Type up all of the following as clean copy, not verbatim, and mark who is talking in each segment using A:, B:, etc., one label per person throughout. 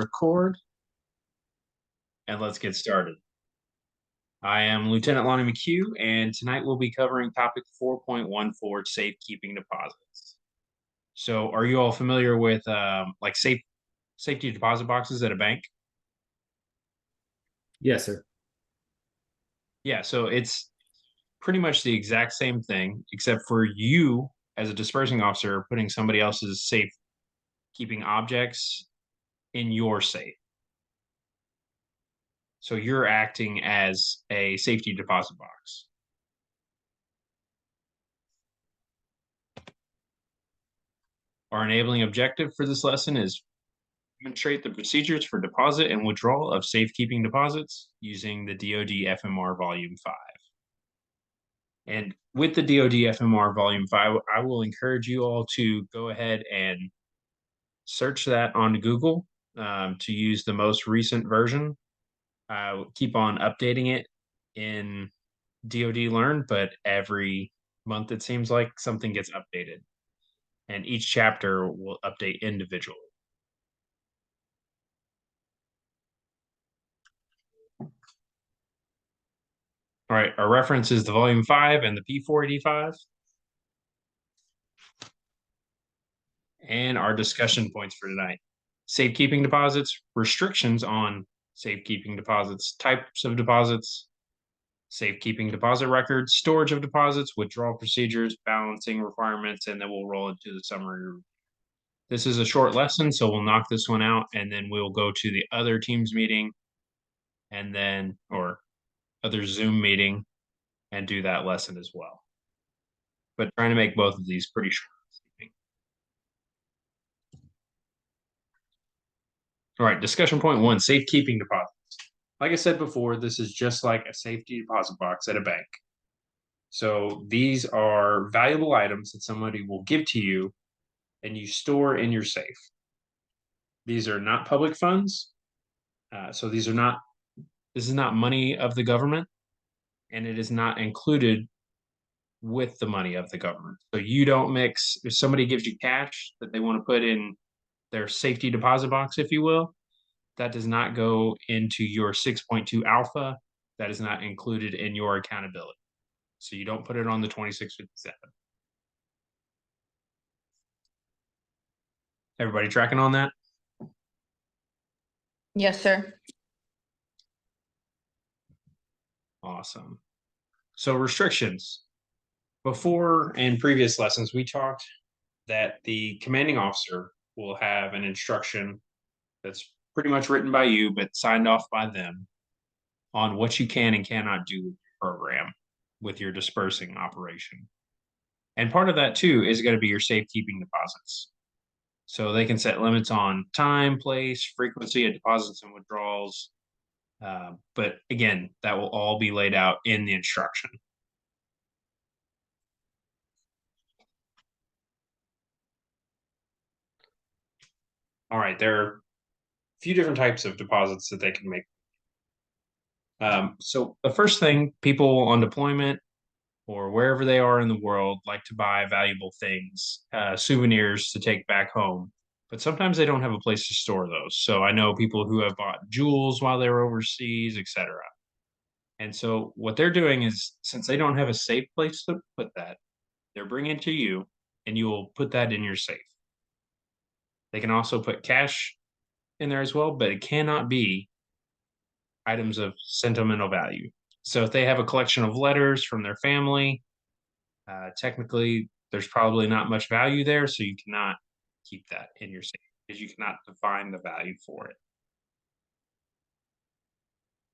A: record, and let's get started. I am Lieutenant Lonnie McHugh, and tonight we'll be covering topic 4.14, safekeeping deposits. So are you all familiar with like safety deposit boxes at a bank?
B: Yes, sir.
A: Yeah, so it's pretty much the exact same thing, except for you as a dispersing officer putting somebody else's safekeeping objects in your safe. So you're acting as a safety deposit box. Our enabling objective for this lesson is demonstrate the procedures for deposit and withdrawal of safekeeping deposits using the DoD FMR Volume 5. And with the DoD FMR Volume 5, I will encourage you all to go ahead and search that on Google to use the most recent version. Keep on updating it in DoD Learn, but every month it seems like something gets updated, and each chapter will update individually. All right, our reference is the Volume 5 and the P485. And our discussion points for tonight: safekeeping deposits, restrictions on safekeeping deposits, types of deposits, safekeeping deposit records, storage of deposits, withdrawal procedures, balancing requirements, and then we'll roll into the summary. This is a short lesson, so we'll knock this one out, and then we'll go to the other Teams meeting and then, or other Zoom meeting, and do that lesson as well. But trying to make both of these pretty short. All right, discussion point 1, safekeeping deposits. Like I said before, this is just like a safety deposit box at a bank. So these are valuable items that somebody will give to you and you store in your safe. These are not public funds. So this is not money of the government, and it is not included with the money of the government. So you don't mix, if somebody gives you cash that they want to put in their safety deposit box, if you will, that does not go into your 6.2 alpha. That is not included in your accountability. So you don't put it on the 2657. Everybody tracking on that?
C: Yes, sir.
A: Awesome. So restrictions. Before, in previous lessons, we talked that the commanding officer will have an instruction that's pretty much written by you, but signed off by them on what you can and cannot do with your program, with your dispersing operation. And part of that too is going to be your safekeeping deposits. So they can set limits on time, place, frequency of deposits and withdrawals. But again, that will all be laid out in the instruction. All right, there are a few different types of deposits that they can make. So the first thing, people on deployment or wherever they are in the world like to buy valuable things, souvenirs to take back home. But sometimes they don't have a place to store those. So I know people who have bought jewels while they were overseas, etc. And so what they're doing is, since they don't have a safe place to put that, they're bringing it to you, and you will put that in your safe. They can also put cash in there as well, but it cannot be items of sentimental value. So if they have a collection of letters from their family, technically there's probably not much value there, so you cannot keep that in your safe because you cannot define the value for it.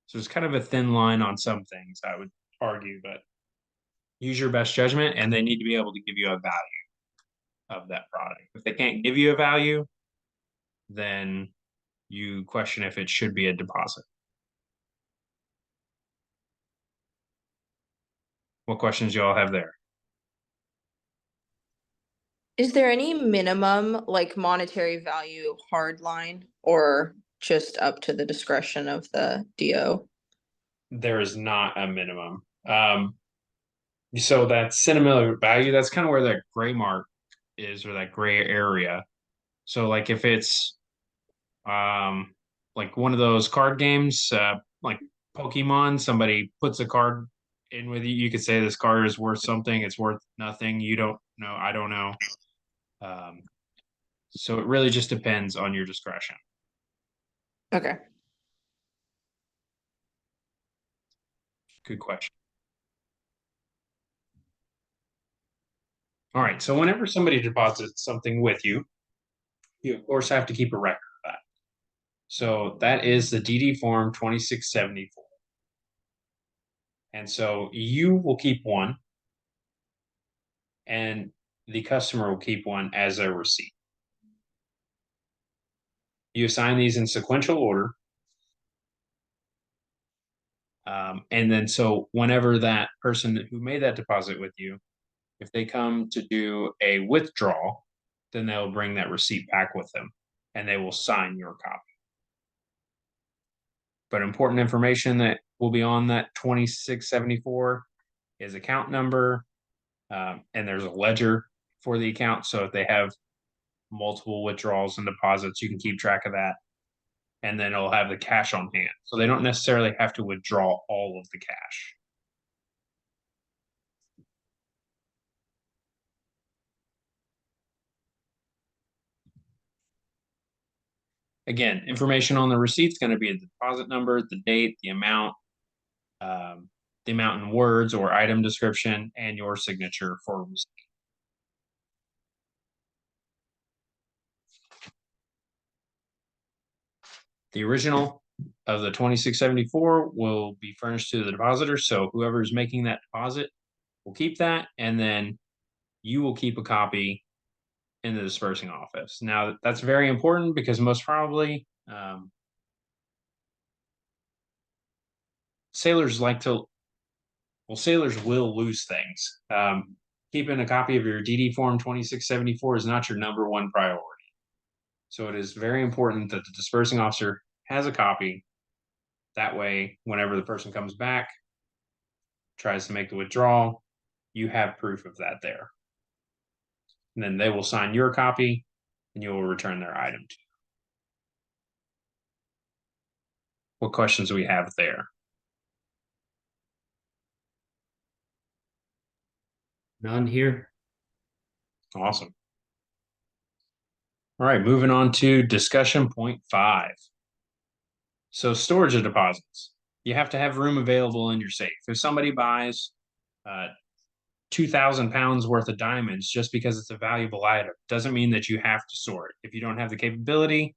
A: So it's kind of a thin line on some things, I would argue, but use your best judgment, and they need to be able to give you a value of that product. If they can't give you a value, then you question if it should be a deposit. What questions y'all have there?
C: Is there any minimum like monetary value hard line or just up to the discretion of the DO?
A: There is not a minimum. So that sentimental value, that's kind of where that gray mark is, or that gray area. So like if it's like one of those card games, like Pokemon. Somebody puts a card in with you. You could say this card is worth something. It's worth nothing. You don't know. I don't know. Um, so it really just depends on your discretion.
C: Okay.
A: Good question. All right. So whenever somebody deposits something with you, you of course have to keep a record of that. So that is the DD form 2674. And so you will keep one and the customer will keep one as a receipt. You assign these in sequential order. And then so whenever that person who made that deposit with you, if they come to do a withdrawal, then they'll bring that receipt back with them and they will sign your copy. But important information that will be on that 2674 is account number, and there's a ledger for the account. So if they have multiple withdrawals and deposits, you can keep track of that. And then it'll have the cash on hand. So they don't necessarily have to withdraw all of the cash. Again, information on the receipt is going to be the deposit number, the date, the amount in words or item description, and your signature for receipt. The original of the 2674 will be furnished to the depositor. So whoever is making that deposit will keep that, and then you will keep a copy in the dispersing office. Now, that's very important because most probably sailors will lose things. Keeping a copy of your DD form 2674 is not your number one priority. So it is very important that the dispersing officer has a copy. That way, whenever the person comes back, tries to make the withdrawal, you have proof of that there. And then they will sign your copy and you will return their item to you. What questions do we have there?
B: None here.
A: Awesome. All right, moving on to discussion point 5. So storage of deposits. You have to have room available in your safe. If somebody buys 2,000 pounds worth of diamonds just because it's a valuable item, doesn't mean that you have to store it. If you don't have the capability,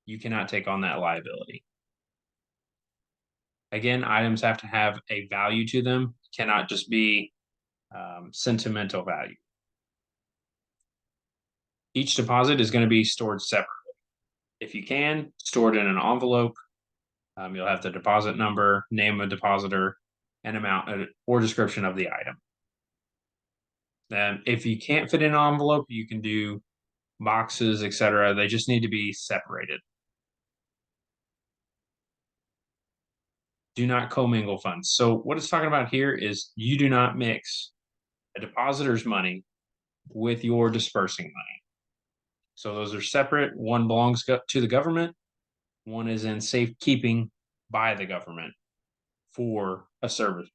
A: you cannot take on that liability. Again, items have to have a value to them, cannot just be sentimental value. Each deposit is going to be stored separately. If you can, store it in an envelope. You'll have the deposit number, name of depositor, and amount or description of the item. Then, if you can't fit in an envelope, you can do boxes, etc. They just need to be separated. Do not commingle funds. So what it's talking about here is you do not mix a depositor's money with your dispersing money. So those are separate. One belongs to the government. One is in safekeeping by the government for a service.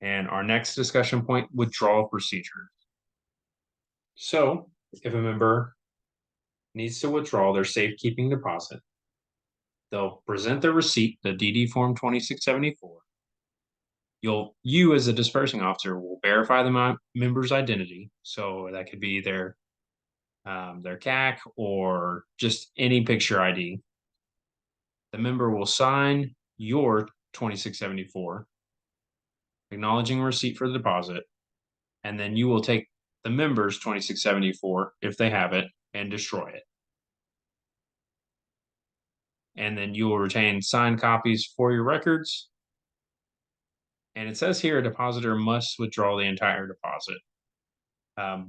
A: And our next discussion point, withdrawal procedure. So if a member needs to withdraw their safekeeping deposit, they'll present their receipt, the DD form 2674. You as a dispersing officer will verify the member's identity. So that could be their CAC or just any picture ID. The member will sign your 2674, acknowledging receipt for the deposit, and then you will take the member's 2674 if they have it and destroy it. And then you will retain signed copies for your records. And it says here a depositor must withdraw the entire deposit.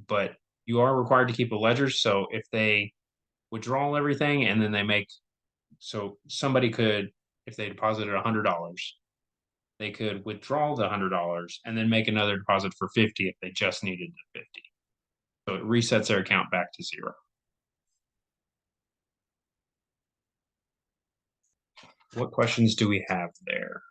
A: But you are required to keep a ledger. So if they withdraw everything and then so somebody could, if they deposited $100, they could withdraw the $100 and then make another deposit for 50 if they just needed the 50. So it resets their account back to 0. What questions do we have there?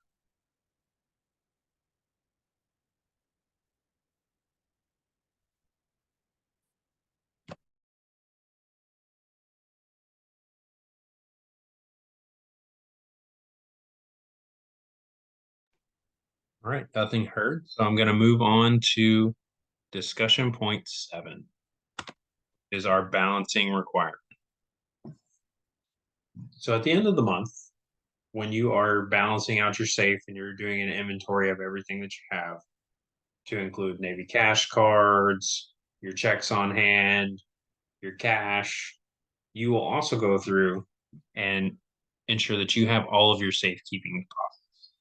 A: All right, nothing heard. So I'm going to move on to discussion point 7 is our balancing requirement. So at the end of the month, when you are balancing out your safe and you're doing an inventory of everything that you have, to include Navy cash cards, your checks on hand, your cash, you will also go through and ensure that you have all of your safekeeping deposits.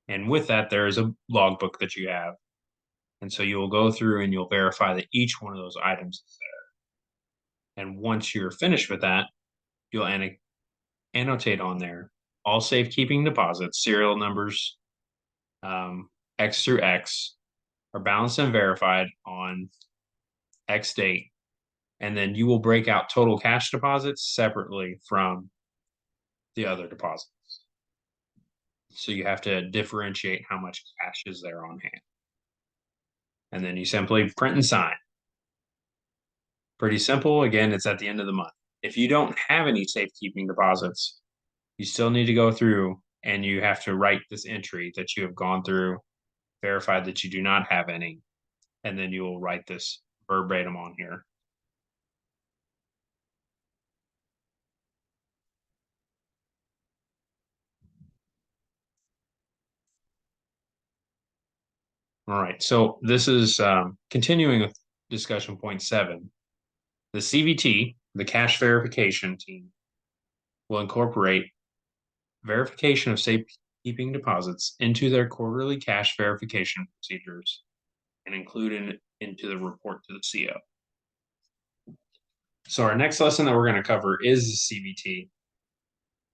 A: And with that, there is a logbook that you have. And so you will go through and you'll verify that each one of those items is there. And once you're finished with that, you'll annotate on there all safekeeping deposits, serial numbers, X through X, are balanced and verified on X date. And then you will break out total cash deposits separately from the other deposits. So you have to differentiate how much cash is there on hand. And then you simply print and sign. Pretty simple. Again, it's at the end of the month. If you don't have any safekeeping deposits, you still need to go through and you have to write this entry that you have gone through, verified that you do not have any, and then you will write this verbatim on here. All right, so this is continuing with discussion point 7. The CVT, the cash verification team, will incorporate verification of safekeeping deposits into their quarterly cash verification procedures and include into the report to the CO. So our next lesson that we're going to cover is the CVT.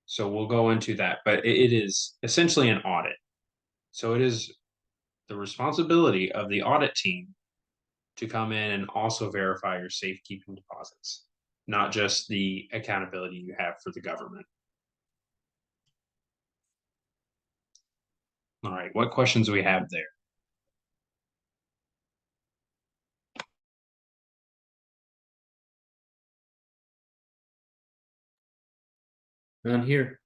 A: So we'll go into that, but it is essentially an audit. So it is the responsibility of the audit team to come in and also verify your safekeeping deposits, not just the accountability you have for the government. All right, what questions do we have there?
B: None here.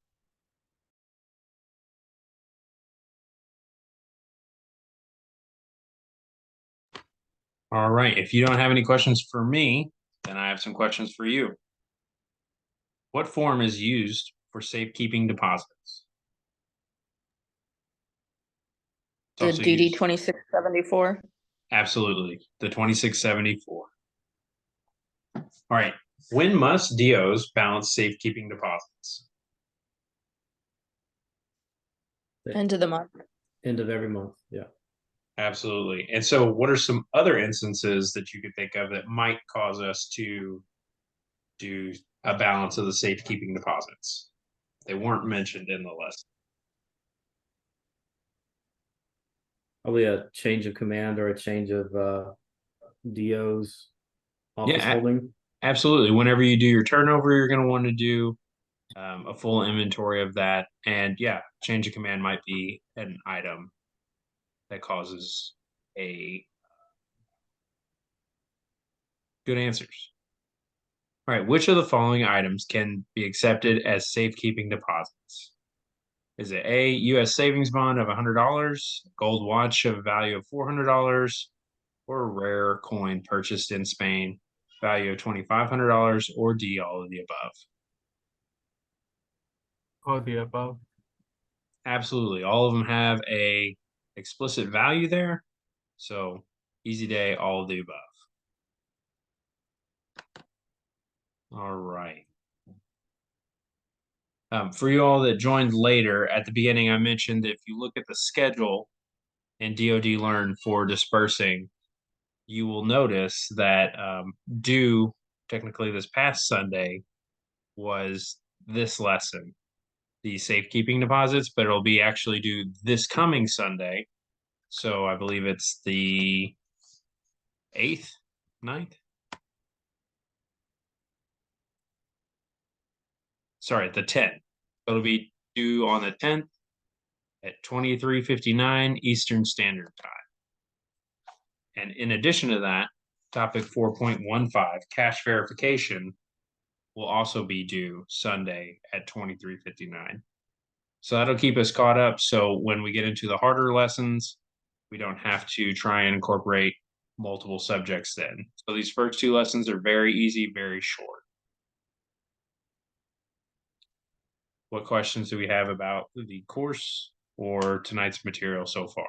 A: All right, if you don't have any questions for me, then I have some questions for you. What form is used for safekeeping deposits?
C: The DD 2674.
A: Absolutely, the 2674. All right, when must DOs balance safekeeping deposits?
C: End of the month.
B: End of every month. Yeah.
A: Absolutely. And so what are some other instances that you could think of that might cause us to do a balance of the safekeeping deposits? They weren't mentioned in the list.
B: Probably a change of command or a change of DO's office holding.
A: Absolutely. Whenever you do your turnover, you're going to want to do a full inventory of that. And yeah, change of command might be an item that causes a good answers. All right, which of the following items can be accepted as safekeeping deposits? Is it A, U.S. savings bond of $100, gold watch of a value of $400, or a rare coin purchased in Spain, value of $2,500, or D, all of the above?
D: All the above.
A: Absolutely. All of them have a explicit value there. So easy day, all of the above. All right. For you all that joined later, at the beginning, I mentioned that if you look at the schedule in DoD Learn for dispersing, you will notice that due technically this past Sunday was this lesson, the safekeeping deposits, but it'll be actually due this coming Sunday. So I believe it's the 8th, 9th. sorry, the 10th. It'll be due on the 10th at 23:59 Eastern Standard Time. And in addition to that, topic 4.15, cash verification, will also be due Sunday at 23:59. So that'll keep us caught up. So when we get into the harder lessons, we don't have to try and incorporate multiple subjects then. So these first two lessons are very easy, very short. What questions do we have about the course or tonight's material so far?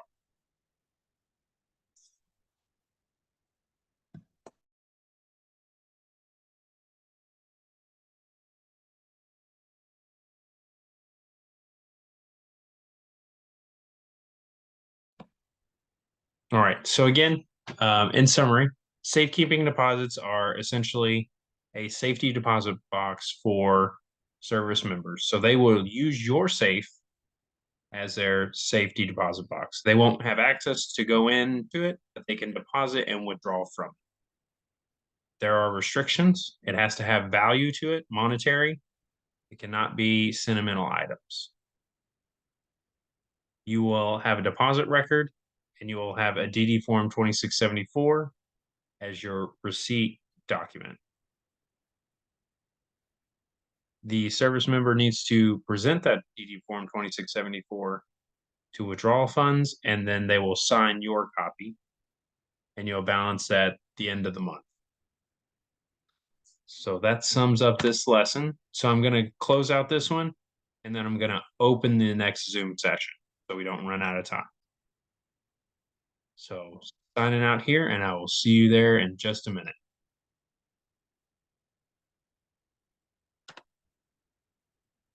A: All right. So again, in summary, safekeeping deposits are essentially a safety deposit box for service members. So they will use your safe as their safety deposit box. They won't have access to go into it, but they can deposit and withdraw from it. There are restrictions. It has to have value to it, monetary. It cannot be sentimental items. You will have a deposit record, and you will have a DD form 2674 as your receipt document. The service member needs to present that DD form 2674 to withdrawal funds, and then they will sign your copy, and you'll balance at the end of the month. So that sums up this lesson. So I'm going to close out this one, and then I'm going to open the next Zoom session so we don't run out of time. So signing out here, and I will see you there in just a minute.